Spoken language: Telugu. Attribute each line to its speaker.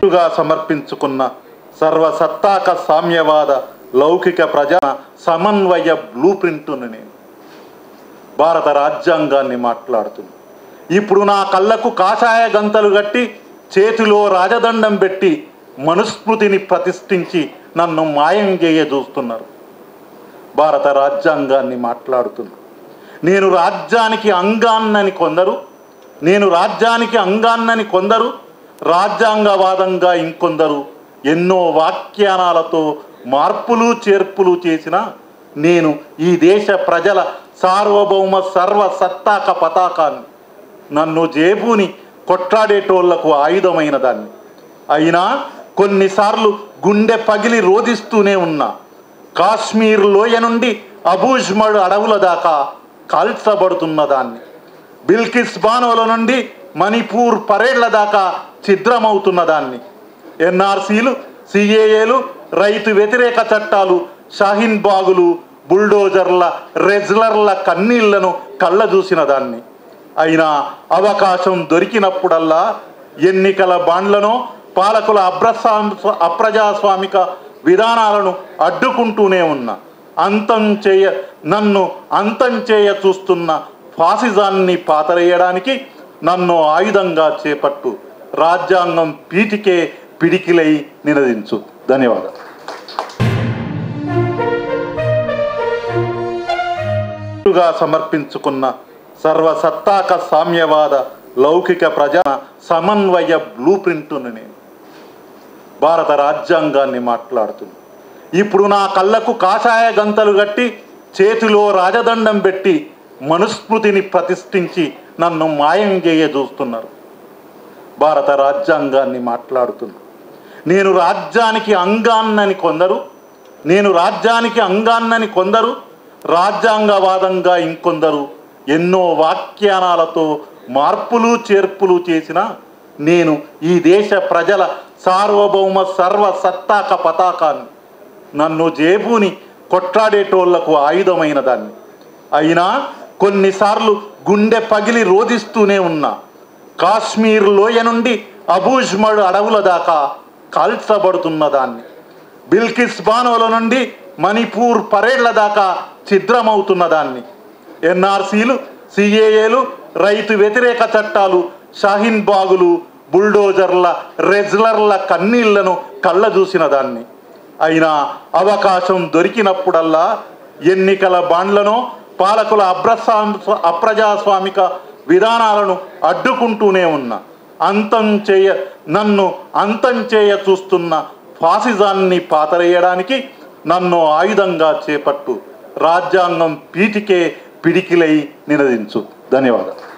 Speaker 1: సమర్పించుకున్న సర్వసత్తాక సామ్యవాద లౌకిక ప్రజా సమన్వయ బ్లూ ప్రింట్ను నేను భారత రాజ్యాంగాన్ని మాట్లాడుతున్నాను. ఇప్పుడు నా కళ్ళకు కాషాయ గంతలు కట్టి చేతిలో రాజదండం పెట్టి మనుస్మృతిని ప్రతిష్ఠించి నన్ను మాయం చేయ చూస్తున్నారు. భారత రాజ్యాంగాన్ని మాట్లాడుతున్నాను. నేను రాజ్యానికి అంగాన్నని కొందరు రాజ్యాంగవాదంగా ఇంకొందరు ఎన్నో వ్యాఖ్యానాలతో మార్పులు చేర్పులు చేసిన నేను ఈ దేశ ప్రజల సార్వభౌమ సర్వసత్తాక పతాకాన్ని నన్ను జేబుని కొట్లాడేటోళ్లకు ఆయుధమైన దాన్ని అయినా కొన్నిసార్లు గుండె పగిలి రోధిస్తూనే ఉన్నా. కాశ్మీర్ లోయ నుండి అబూజ్మడ్ అడవుల దాకా కాల్చబడుతున్న దాన్ని, బిల్కిస్ బానోల నుండి మణిపూర్ పరేడ్ల దాకా ఛిద్రమవుతున్న దాన్ని, ఎన్ఆర్సీలు, సిఏఏలు, రైతు వ్యతిరేక చట్టాలు, షాహీన్ బాగులు, బుల్డోజర్ల, రెజ్లర్ల కన్నీళ్లను కళ్ళ చూసిన దాన్ని అయినా అవకాశం దొరికినప్పుడల్లా ఎన్నికల బాండ్లను పాలకుల అప్రజాస్వామిక విధానాలను అడ్డుకుంటూనే ఉన్నా. నన్ను అంతం చేయ చూస్తున్న ఫాసిజాన్ని పాతరేయడానికి నన్ను ఆయుధంగా చేపట్టు. రాజ్యాంగం పీటికే పిడికిలై నినదించు. ధన్యవాదాలు. సమర్పించుకున్న సర్వసత్తాక సామ్యవాద లౌకిక ప్రజా సమన్వయ బ్లూ ప్రింట్ను నేను భారత రాజ్యాంగాన్ని మాట్లాడుతున్నాను. ఇప్పుడు నా కళ్ళకు కాషాయ గంతలు కట్టి చేతిలో రాజదండం పెట్టి మనుస్మృతిని ప్రతిష్ఠించి నన్ను మాయం చేయ చూస్తున్నారు. భారత రాజ్యాంగాన్ని మాట్లాడుతున్నాను. నేను రాజ్యానికి అంగాన్నని కొందరు రాజ్యాంగవాదంగా ఇంకొందరు ఎన్నో వ్యాఖ్యానాలతో మార్పులు చేర్పులు చేసిన నేను ఈ దేశ ప్రజల సార్వభౌమ సర్వసత్తాక పతాకాన్ని నన్ను జేబుని కొట్లాడేటోళ్లకు ఆయుధమైన దాన్ని అయినా కొన్నిసార్లు గుండె పగిలి రోధిస్తూనే ఉన్నా. కాశ్మీర్ లోయ నుండి అబూజ్మడ్ అడవుల దాకా కాల్చబడుతున్న దాన్ని, బిల్కిస్ బానోల నుండి మణిపూర్ పరేడ్ల దాకా ఛిద్రమవుతున్న దాన్ని, ఎన్ఆర్సీలు, సిఏఏలు, రైతు వ్యతిరేక చట్టాలు, షాహీన్ బాగులు, బుల్డోజర్ల, రెజ్లర్ల కన్నీళ్లను కళ్ళ చూసిన దాన్ని అయినా అవకాశం దొరికినప్పుడల్లా ఎన్నికల బాండ్లను పాలకుల అప్రజాస్వామిక విధానాలను అడ్డుకుంటూనే ఉన్నా. నన్ను అంతం చేయ చూస్తున్న ఫాసిజాన్ని పాతరేయడానికి నన్ను ఆయుధంగా చేపట్టు. రాజ్యాంగం పీటికే పిడికిలై నినదించు. ధన్యవాదాలు.